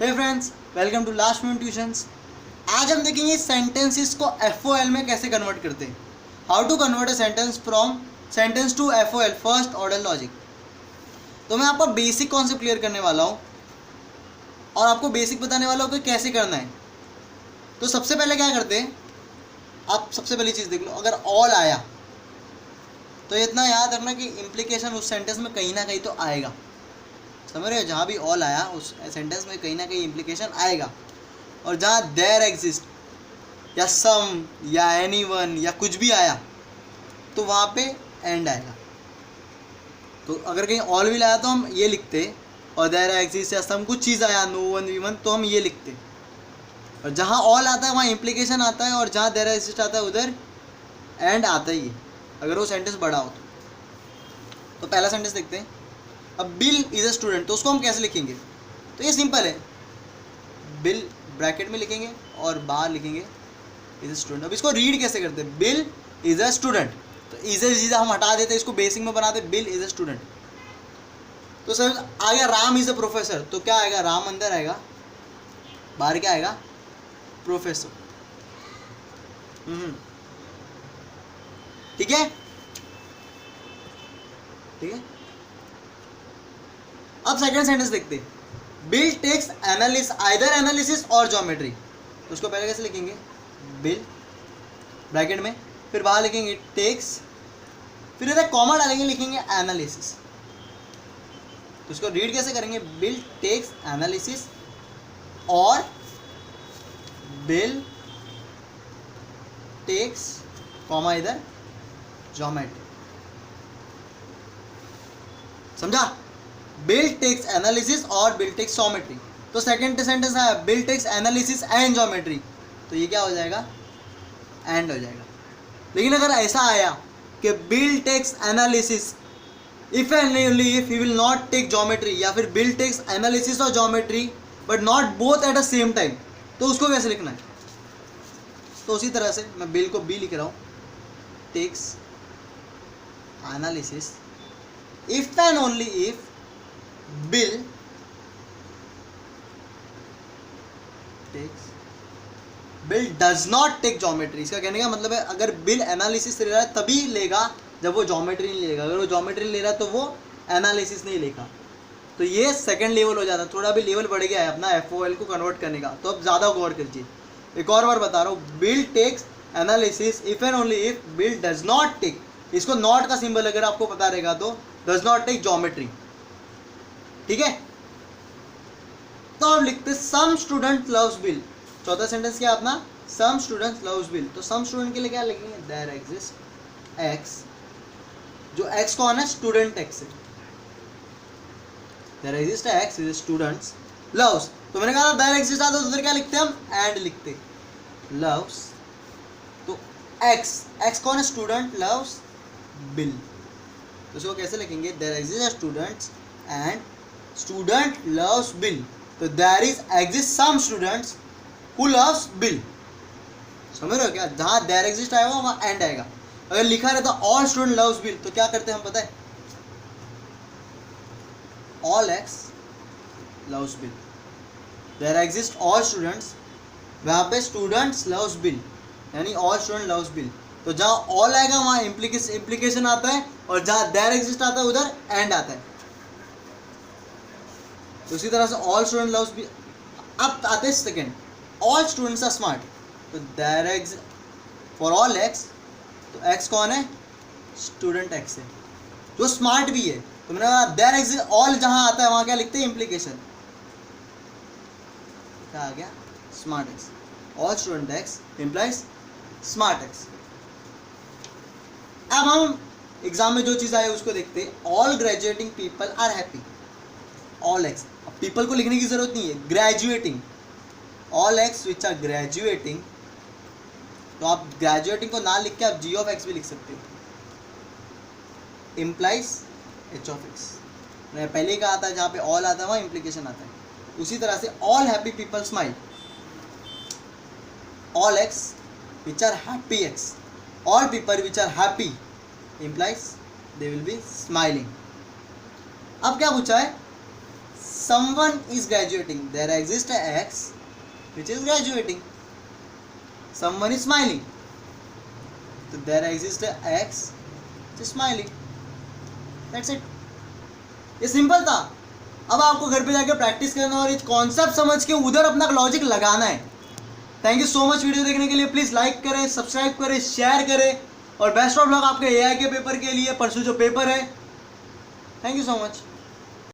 Hey friends, welcome to last minute tuitions. आज हम देखेंगे सेंटेंसेस को FOL में कैसे कन्वर्ट करते हैं। How to convert a sentence from sentence to FOL, first order logic. तो मैं आपको बेसिक कॉन्सेप्ट क्लियर करने वाला हूँ और आपको बेसिक बताने वाला हूँ कि कैसे करना है। तो सबसे पहले क्या करते हैं, आप सबसे पहली चीज़ देख लो। अगर ऑल आया तो इतना याद रखना कि इम्प्लीकेशन उस सेंटेंस में कहीं ना कहीं तो आएगा। समझ रहे हो, जहाँ भी ऑल आया उस सेंटेंस में कहीं ना कहीं इम्प्लीकेशन आएगा। और जहाँ देयर एग्जिस्ट या सम या एनीवन या कुछ भी आया तो वहाँ पे एंड आएगा। तो अगर कहीं ऑल भी लाया तो हम ये लिखते, और देयर एग्जिस्ट या सम कुछ चीज़ आया, नो वन वी वन, तो हम ये लिखते। और जहाँ ऑल आता है वहाँ इम्प्लीकेशन आता है, और जहाँ देयर एग्जिस्ट आता है उधर एंड आता ही है, अगर वो सेंटेंस बड़ा हो तो पहला सेंटेंस देखते हैं। अब बिल इज़ अ स्टूडेंट, तो उसको हम कैसे लिखेंगे? तो ये सिंपल है, बिल ब्रैकेट में लिखेंगे और बाहर लिखेंगे इज अ स्टूडेंट। अब इसको रीड कैसे करते हैं? बिल इज अ स्टूडेंट, तो इज अ हम हटा देते, इसको बेसिक में बनाते, बिल इज अ स्टूडेंट। तो सर आ गया राम इज अ प्रोफेसर, तो क्या आएगा? राम अंदर आएगा, बाहर क्या आएगा? प्रोफेसर। ठीक है, ठीक है। अब सेकंड सेंटेंस देखते हैं। Bill takes analysis, either analysis और ज्योमेट्री। तो उसको पहले कैसे लिखेंगे? बिल ब्रैकेट में, फिर बाहर लिखेंगे टेक्स, फिर इधर कॉमा डालेंगे, लिखेंगे एनालिसिस। तो उसको रीड कैसे करेंगे? बिल टेक्स एनालिसिस और बिल टेक्स कॉमा इधर ज्योमेट्री। समझा? बिल टेक्स एनालिसिस और बिल टेक्स ज्योमेट्री। तो सेकंड सेंटेंस है Bill takes analysis and geometry, तो ये क्या हो जाएगा? एंड हो जाएगा। लेकिन अगर ऐसा आया कि Bill takes analysis if and only if he will not take geometry, या फिर बिल टेक्स एनालिसिस और geometry but not both at the same time, तो उसको कैसे लिखना है? तो उसी तरह से मैं बिल को बी लिख रहा हूँ, takes analysis if and only if Bill takes, Bill does not take geometry. इसका कहने का मतलब है अगर बिल एनालिसिस ले रहा है तभी लेगा जब वो ज्योमेट्री नहीं लेगा, अगर वो ज्योमेट्री ले रहा है तो वो एनालिसिस नहीं लेगा। तो ये सेकंड लेवल हो जाता है, थोड़ा भी लेवल बढ़ गया है अपना FOL को कन्वर्ट करने का। तो अब ज़्यादा गौर कीजिए, एक और बार बता रहा हूँ। Bill takes analysis if and only if Bill does not take, इसको नॉट का सिंबल अगर आपको पता रहेगा तो डज नॉट टेक ज्योमेट्री। ठीक है, तो अब लिखते सम स्टूडेंट लव्स बिल। चौथा सेंटेंस क्या अपना? Some student loves Bill. तो सम स्टूडेंट के लिए क्या लिखेंगे? देयर एग्जिस्ट एक्स, जो एक्स कौन है? स्टूडेंट एक्स है। There exist x is students loves. तो मैंने कहा देयर एग्जिस्ट आता तो उधर क्या लिखते हम? एंड लिखते, लव्स। तो एक्स, एक्स कौन है? Student loves Bill. तो इसको कैसे लिखेंगे? There exist students and student loves Bill. तो there is exist some students who loves Bill. समझ रहे हो क्या? जहाँ देयर एग्जिस्ट आएगा वहाँ एंड आएगा। अगर लिखा रहता ऑल स्टूडेंट लव्स बिल, तो क्या करते हैं हम पता है? All x loves Bill, there exist all students, वहाँ पे स्टूडेंट्स लव्स बिल, यानी ऑल स्टूडेंट लव्स बिल। तो जहाँ ऑल आएगा वहाँ इम्प्लीकेशन आता है, और जहाँ देयर एग्जिस्ट आता है उधर एंड आता है। तो उसी तरह से ऑल स्टूडेंट लव्स बिल। अब आते हैं second, all students are smart. तो there X for all X, तो एक्स कौन है? स्टूडेंट एक्स है, जो स्मार्ट भी है। तो मैंने कहा देयर एक्स ऑल जहां आता है वहां क्या लिखते हैं? इम्प्लीकेशन। क्या आ गया? Smart x. All student x implies smart x. अब हम एग्जाम में जो चीज आए उसको देखते हैं। All graduating people are happy, all x. अब पीपल को लिखने की जरूरत नहीं है, graduating, all x which are graduating. तो आप ग्रेजुएटिंग को ना लिख के आप G ऑफ एक्स भी लिख सकते हो, इम्प्लाइज H ऑफ एक्स। मैंने पहले कहा था जहाँ पे ऑल आता है वहाँ इम्प्लीकेशन आता है। उसी तरह से all happy people smile, all x which are happy x, all people which are happy implies they will be smiling. अब क्या पूछा है? someone is graduating, there exists a X which is graduating. Someone is smiling, so there exists a X which is smiling. That's it. ये simple था. अब आपको घर पे जाके प्रैक्टिस करना और ये कॉन्सेप्ट समझ के उधर अपना लॉजिक लगाना है. Thank you so much video देखने के लिए. प्लीज़ लाइक करें, सब्सक्राइब करें, शेयर करें और बेस्ट ऑफ लक आपके एआई के पेपर के लिए, परसों जो पेपर है. Thank you so much.